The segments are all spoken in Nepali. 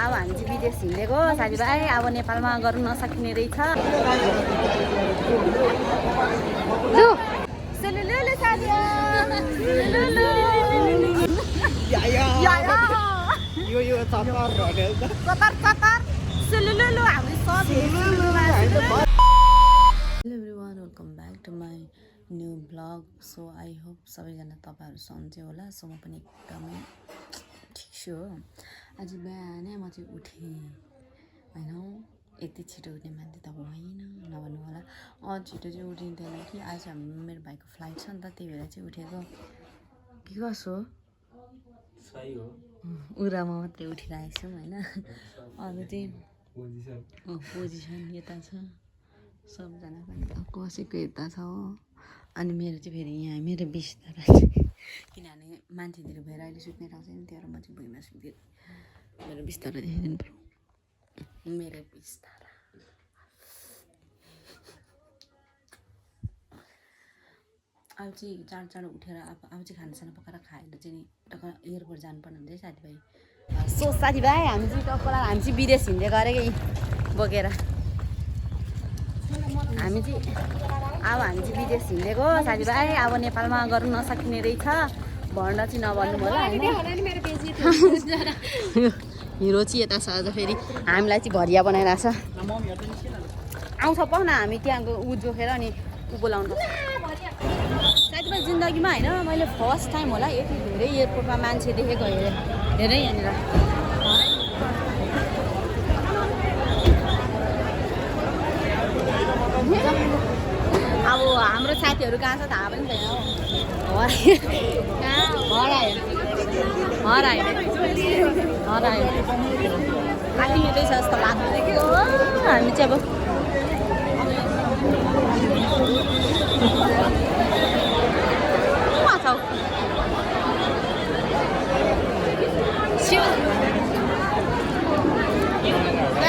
अब हामी चाहिँ विदेश हिँडेको साथीभाइ अब नेपालमा गर्नु नसकिने रहेछ लु सुलुलुलु साथी सुलुलुलु यो चतर भनेर चतर सुलुलुलु हामी सब hello everyone welcome back to my new blog so I hope सबैजना तपाईँहरू सन्चै होला सो म पनि एकदमै ठिक छु हो आज बिहानै म चाहिँ उठेँ होइन यति छिटो उठ्ने मान्छे त होइन नभन्नु होला छिटो चाहिँ उठिँदैन कि आज मेरो भाइको फ्लाइट छ नि त त्यही भएर चाहिँ उठेको के कसो सही हो उरामा मात्रै उठिरहेको छौँ होइन अरू चाहिँ पोजिसन यता छ सबजनाको कसैको यता छ हो अनि मेरो चाहिँ फेरि यहाँ मेरो बिस्तारा किनभने मान्छे धेरै भएर अहिले सुत्ने ठाउँ छैन त्यही भएर म चाहिँ भुइँमा सुत्दिएँ मेरो बिस्तारा देखाइदिनु पऱ्यो मेरो बिस्तारा अब चाहिँ चाँडो उठेर अब चाहिँ खानासाना पकाएर खाएर चाहिँ नि टक्क एयरपोर्ट जानुपर्ने हुन्छ है साथीभाइ सो साथीभाइ हामी चाहिँ हामी चाहिँ विदेश हिँड्दै गरेको बोकेर हामी चाहिँ विदेश हिँडेको साथीभाइ अब नेपालमा गर्नु नसकिने रहेछ भन्न चाहिँ नभन्नु होला होइन हिरो चाहिँ यता छ अझ फेरि हामीलाई चाहिँ भरिया बनाइरहेछ आउँछ पाउ न हामी त्यहाँको ऊ जोखेर अनि ऊ बोलाउनु साथीभाइ जिन्दगीमा होइन मैले फर्स्ट टाइम होला यति धेरै एयरपोर्टमा मान्छे देखेको धेरै यहाँनिर अब हाम्रो साथीहरू कहाँ छ थाहा पनि छैन हरायो आँटिँदै छ जस्तो लाग्यो हामी चाहिँ अब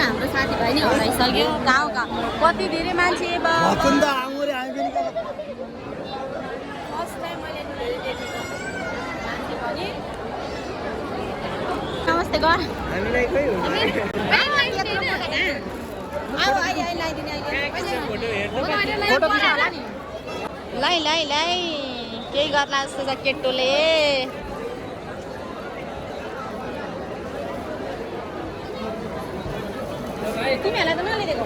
हाम्रो साथीभाइ नै हराइसक्यो गाउँ कति धेरै मान्छे नमस्ते गर लै केही गर्ला जस्तो छ केटोले तिमीहरूलाई त नलिदिएको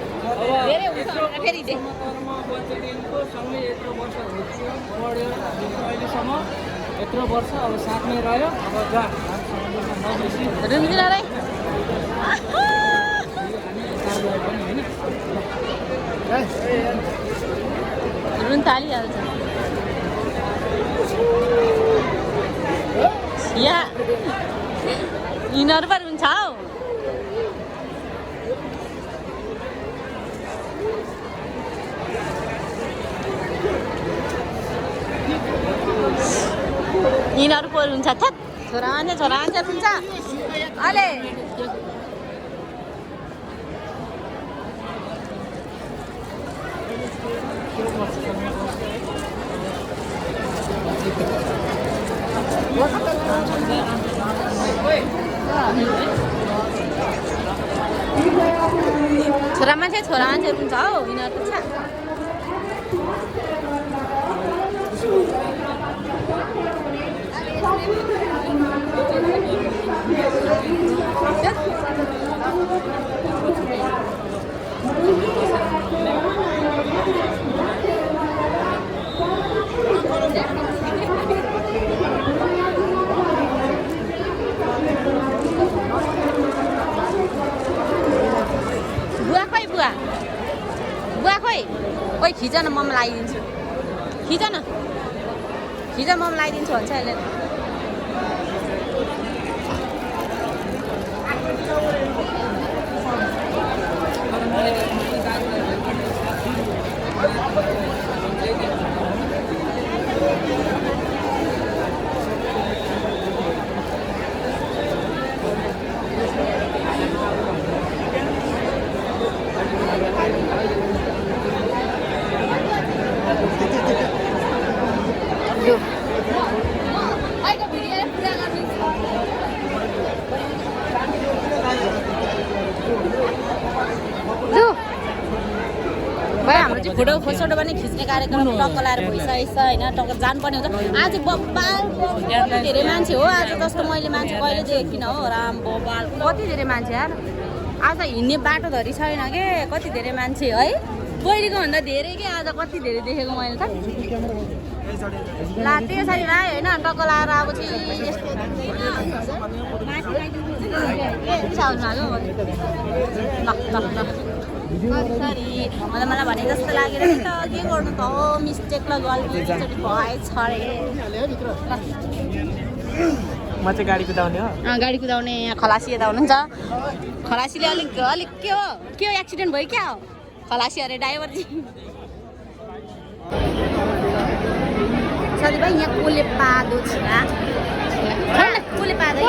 धेरै हुन्छ फेरि यत्रो वर्ष अब साथमै रह्यो अब जा रुन थालिहाल्छ या यिनीहरू पो रुन्छ हौ यिनीहरू पो रुन्छ थ्याट छोरा मान्छे रुन्छ अले छोरा मान्छे रुन्छ हौ यिनीहरू छ बुवा खोइ ओइ खिच न मम लगाइदिन्छु खिच मम लगाइदिन्छु भन्छ अहिले फोटो पनि खिच्ने कार्यक्रम टक्क लाएर भइसकेछ होइन टक्क जानुपर्ने हुन्छ आज बब्बाल कति धेरै मान्छे हो आज जस्तो मैले मान्छे कहिले देखेकिनँ हो राम बब्बाल कति धेरै मान्छे यार आज हिँड्ने बाटो धरि छैन के कति धेरै मान्छे है पहिलेको भन्दा धेरै के आज कति धेरै देखेको मैले त ला त्यो साथीभाइ होइन टक्क लाएर अब चाहिँ यस्तो सरी मलाई भने जस्तो लागेर नि त के गर्नु त हो मिस्टेक ल गल्ती एकचोटि भएछ अरे म चाहिँ गाडी कुदाउने हो गाडी कुदाउने यहाँ खलासी यता हुनुहुन्छ खलासीले अलिक के हो एक्सिडेन्ट भयो क्या हो खलासी अरे ड्राइभरजी सरी भाइ यहाँ कोले पादो छ कोले पादो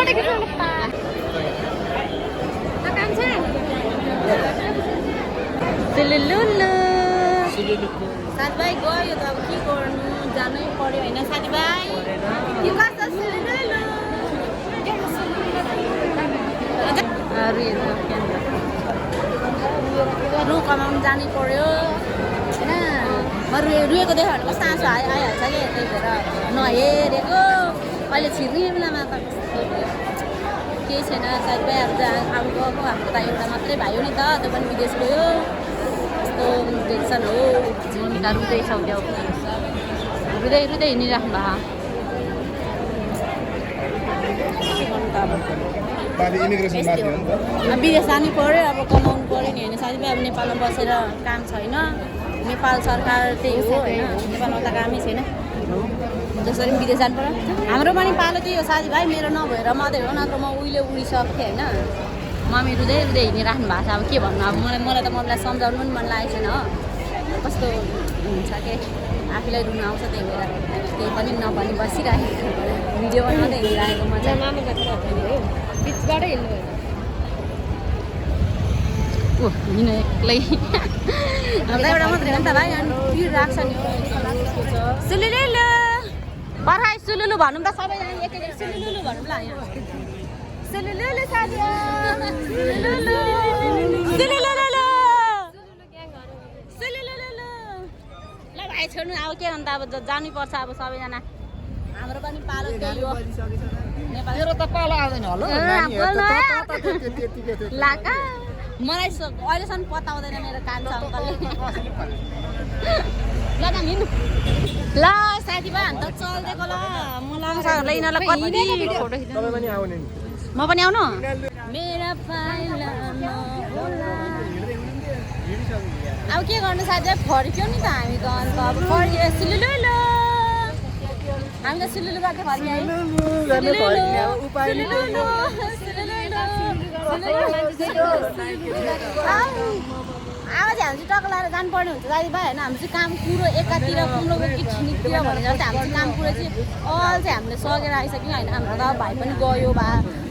साथीभाइ गयो त अब के गर्नु जानै पर्यो होइन साथीभाइ रु कमाउनु जानै पर्यो होइन रुएको देख्यो भने कस्तो आँसु आइहाल्छ कि त्यही भएर नहेरेको अहिले छिर्ने बेलामा त केही छैन साथीभाइ अब अब गएको हाम्रो त एउटा मात्रै भाइ हो नि त त्यो पनि विदेश गयो यस्तो टेन्सन हो मम्मी त रुँदैछ क्या रुँदै हिँडिराख्नु भएको विदेश जानु पऱ्यो अब कमाउनु पऱ्यो नि होइन साथीभाइ अब नेपालमा बसेर काम छैन नेपाल सरकार त्यही हो होइन नेपालमा त कामै छैन जसरी पनि विदेश जानु पऱ्यो हाम्रो पनि पालो त्यही हो साथीभाइ मेरो नभएर मात्रै हो नत्र म उहिले उडिसक्थेँ होइन मम्मी रुँदै हिँडिराख्नु भएको छ अब के भन्नु अब मलाई त मम्मीलाई सम्झाउनु पनि मन लागेको छैन हो कस्तो हुन्छ के आफूलाई रुनु आउँछ त्यही भएर केही पनि नभनी बसिरहेको भिडियो बनाउँदै हिँडिरहेको मजा बिचबाटै हिँड्नु ओ हिँड्नु एक्लै एउटा मात्रै हो नि त भाइ अनि भिड राख्छ नि सुलुलु बर्खाइ सुलुलु भनौँ त सबैजना एकैचोटि सुलुलु भनौँ ल यहाँ सुलुलु साथी ल भाइ छोड्नु अब के अन्त अब जानै पर्छ अब सबैजना हाम्रो पनि पालो त्यही हो नेपाल त पालो आउँदैन होला लाका मलाई अहिलेसम्म पत्ता आउँदैन मेरो कान्छा अङ्कलले ल त हिँड्नु ल साथीभाइ अन्त चल्दिएको ल म लाङसाहरूलाई यिनीहरूलाई कति फोटो खिच्नु म पनि आउनु मेरा पाइला अब के गर्नु साथीभाइ फर्क्यो नि त हामी त अन्त अब फर्कियो सुलुलु हामी त सुलुलुबाट फर्क्यो अब चाहिँ हामी चाहिँ टक्क लगाएर जानुपर्ने हुन्छ दाजुभाइ होइन हाम्रो चाहिँ काम कुरो एकातिर कुम्लोको कि छिनीतिर भनेर चाहिँ हाम्रो चाहिँ काम कुरो चाहिँ अल चाहिँ हामीले सकेर आइसक्यौँ होइन हाम्रो त भाइ पनि गयो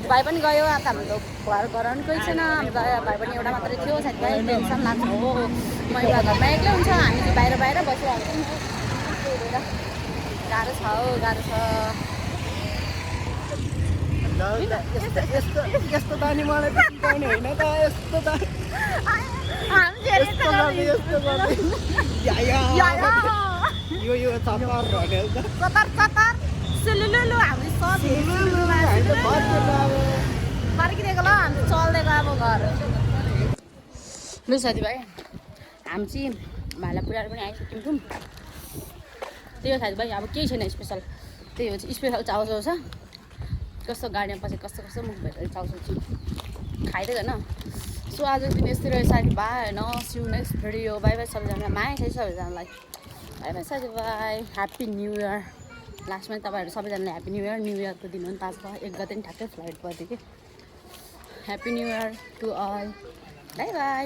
भाइ पनि गयो अब त हाम्रो घर पनि कोही छैन हाम्रो त भाइ पनि एउटा मात्रै थियो साथीभाइ टेन्सन लाग्छ हो महिला घरमा एक्लै हुन्छ हामी चाहिँ बाहिर बसिरहेको छौँ गाह्रो छ हो गाह्रो छ यस्तो दानी मलाई त सिकाउने होइन त यस्तो दानी यो चतर भनेर चतर सुलुलु हामी सब फर्किदिएको ल हामी चल्दिएको अब घर लु साथीभाइ हामी चाहिँ भाइलाई पुऱ्याएर पनि आइसक्यौँ थियौँ त्यही हो साथीभाइ अब केही छैन स्पेसल त्यही हो स्पेसल चाउचाउ छ कस्तो गाडीमा पछि कस्तो मुख भएर चाउचाउ चाहिँ खाइदिँदैन सो आजको दिन यस्तै रह्यो साथीभाइ होइन सिउ नेक्स्ट भिडियो बाई बाई सबैजना माया छ सबैजनालाई बाई बाई साथीभाइ ह्याप्पी न्यू इयर लास्टमा तपाईँहरू सबैजनालाई ह्याप्पी न्यू इयरको दिन हो नि त आज 1 गते नि ठ्याक्कै फ्लाइट पर्थ्यो कि happy new year to all bye by